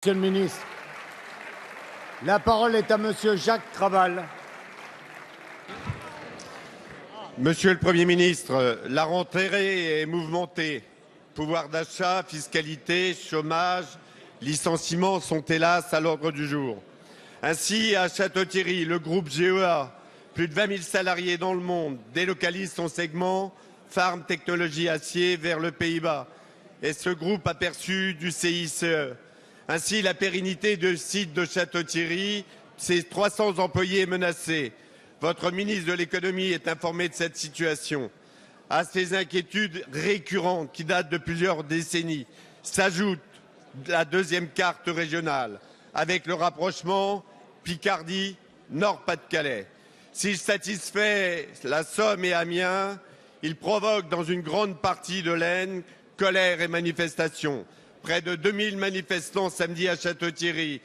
Monsieur le ministre, la parole est à Monsieur Jacques Traval. Monsieur le Premier ministre, la rentrée est mouvementée. Pouvoir d'achat, fiscalité, chômage, licenciements sont hélas à l'ordre du jour. Ainsi, à Château-Thierry, le groupe GEA, plus de 20 000 salariés dans le monde, délocalise son segment Farm Technologie Acier vers le Pays-Bas. Et ce groupe a perçu du CICE. Ainsi, la pérennité du site de Château-Thierry, ses 300 employés est menacée. Votre ministre de l'économie est informé de cette situation. À ces inquiétudes récurrentes qui datent de plusieurs décennies s'ajoute la deuxième carte régionale avec le rapprochement Picardie-Nord-Pas-de-Calais. S'il satisfait la Somme et Amiens, il provoque dans une grande partie de l'Aisne colère et manifestations. Près de 2000 manifestants samedi à Château-Thierry,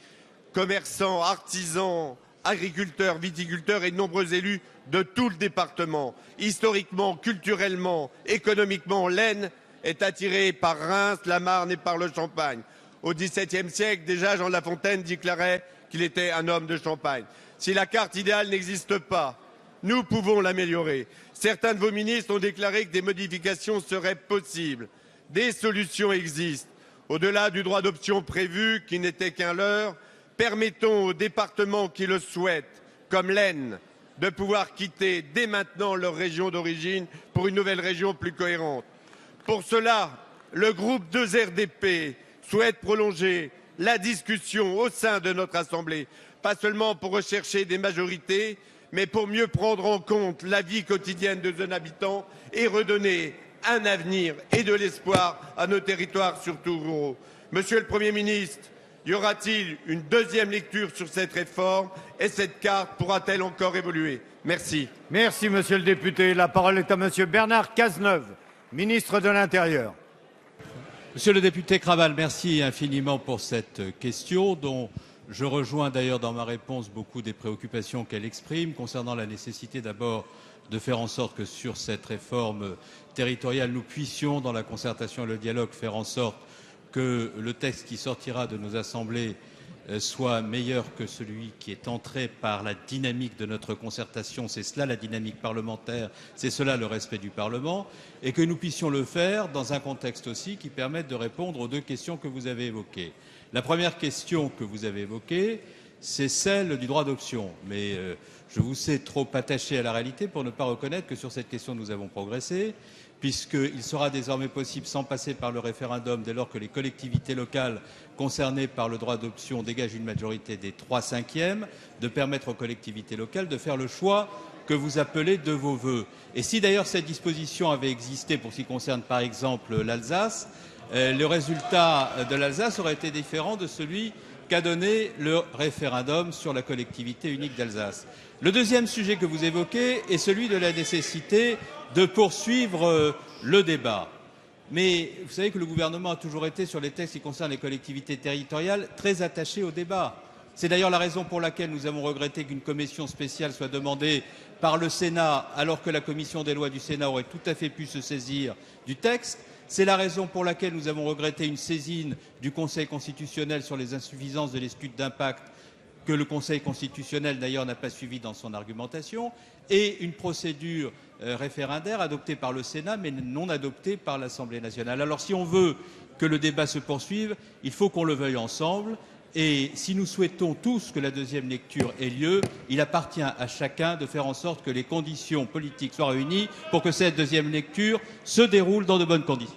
commerçants, artisans, agriculteurs, viticulteurs et de nombreux élus de tout le département. Historiquement, culturellement, économiquement, l'Aisne est attirée par Reims, la Marne et par le Champagne. Au XVIIe siècle, déjà, Jean de La Fontaine déclarait qu'il était un homme de Champagne. Si la carte idéale n'existe pas, nous pouvons l'améliorer. Certains de vos ministres ont déclaré que des modifications seraient possibles. Des solutions existent. Au-delà du droit d'option prévu, qui n'était qu'un leurre, permettons aux départements qui le souhaitent, comme l'Aisne, de pouvoir quitter dès maintenant leur région d'origine pour une nouvelle région plus cohérente. Pour cela, le groupe 2RDP souhaite prolonger la discussion au sein de notre Assemblée, pas seulement pour rechercher des majorités, mais pour mieux prendre en compte la vie quotidienne de nos habitants et redonner un avenir et de l'espoir à nos territoires, surtout ruraux. Monsieur le Premier ministre, y aura-t-il une deuxième lecture sur cette réforme et cette carte pourra-t-elle encore évoluer? Merci. Merci, monsieur le député. La parole est à monsieur Bernard Cazeneuve, ministre de l'Intérieur. Monsieur le député Kraval, merci infiniment pour cette question dont je rejoins d'ailleurs dans ma réponse beaucoup des préoccupations qu'elle exprime concernant la nécessité d'abord de faire en sorte que sur cette réforme territoriale, nous puissions, dans la concertation et le dialogue, faire en sorte que le texte qui sortira de nos assemblées soit meilleur que celui qui est entré par la dynamique de notre concertation. C'est cela la dynamique parlementaire, c'est cela le respect du Parlement, et que nous puissions le faire dans un contexte aussi qui permette de répondre aux deux questions que vous avez évoquées. La première question que vous avez évoquée, c'est celle du droit d'option. Mais je vous sais trop attaché à la réalité pour ne pas reconnaître que sur cette question nous avons progressé, puisqu'il sera désormais possible, sans passer par le référendum, dès lors que les collectivités locales concernées par le droit d'option dégagent une majorité des 3/5, de permettre aux collectivités locales de faire le choix que vous appelez de vos vœux. Et si d'ailleurs cette disposition avait existé pour ce qui concerne par exemple l'Alsace, le résultat de l'Alsace aurait été différent de celui qu'a donné le référendum sur la collectivité unique d'Alsace. Le deuxième sujet que vous évoquez est celui de la nécessité de poursuivre le débat. Mais vous savez que le gouvernement a toujours été, sur les textes qui concernent les collectivités territoriales, très attaché au débat. C'est d'ailleurs la raison pour laquelle nous avons regretté qu'une commission spéciale soit demandée par le Sénat, alors que la commission des lois du Sénat aurait tout à fait pu se saisir du texte. C'est la raison pour laquelle nous avons regretté une saisine du Conseil constitutionnel sur les insuffisances de l'étude d'impact, que le Conseil constitutionnel d'ailleurs n'a pas suivi dans son argumentation, et une procédure référendaire adoptée par le Sénat mais non adoptée par l'Assemblée nationale. Alors si on veut que le débat se poursuive, il faut qu'on le veuille ensemble. Et si nous souhaitons tous que la deuxième lecture ait lieu, il appartient à chacun de faire en sorte que les conditions politiques soient réunies pour que cette deuxième lecture se déroule dans de bonnes conditions.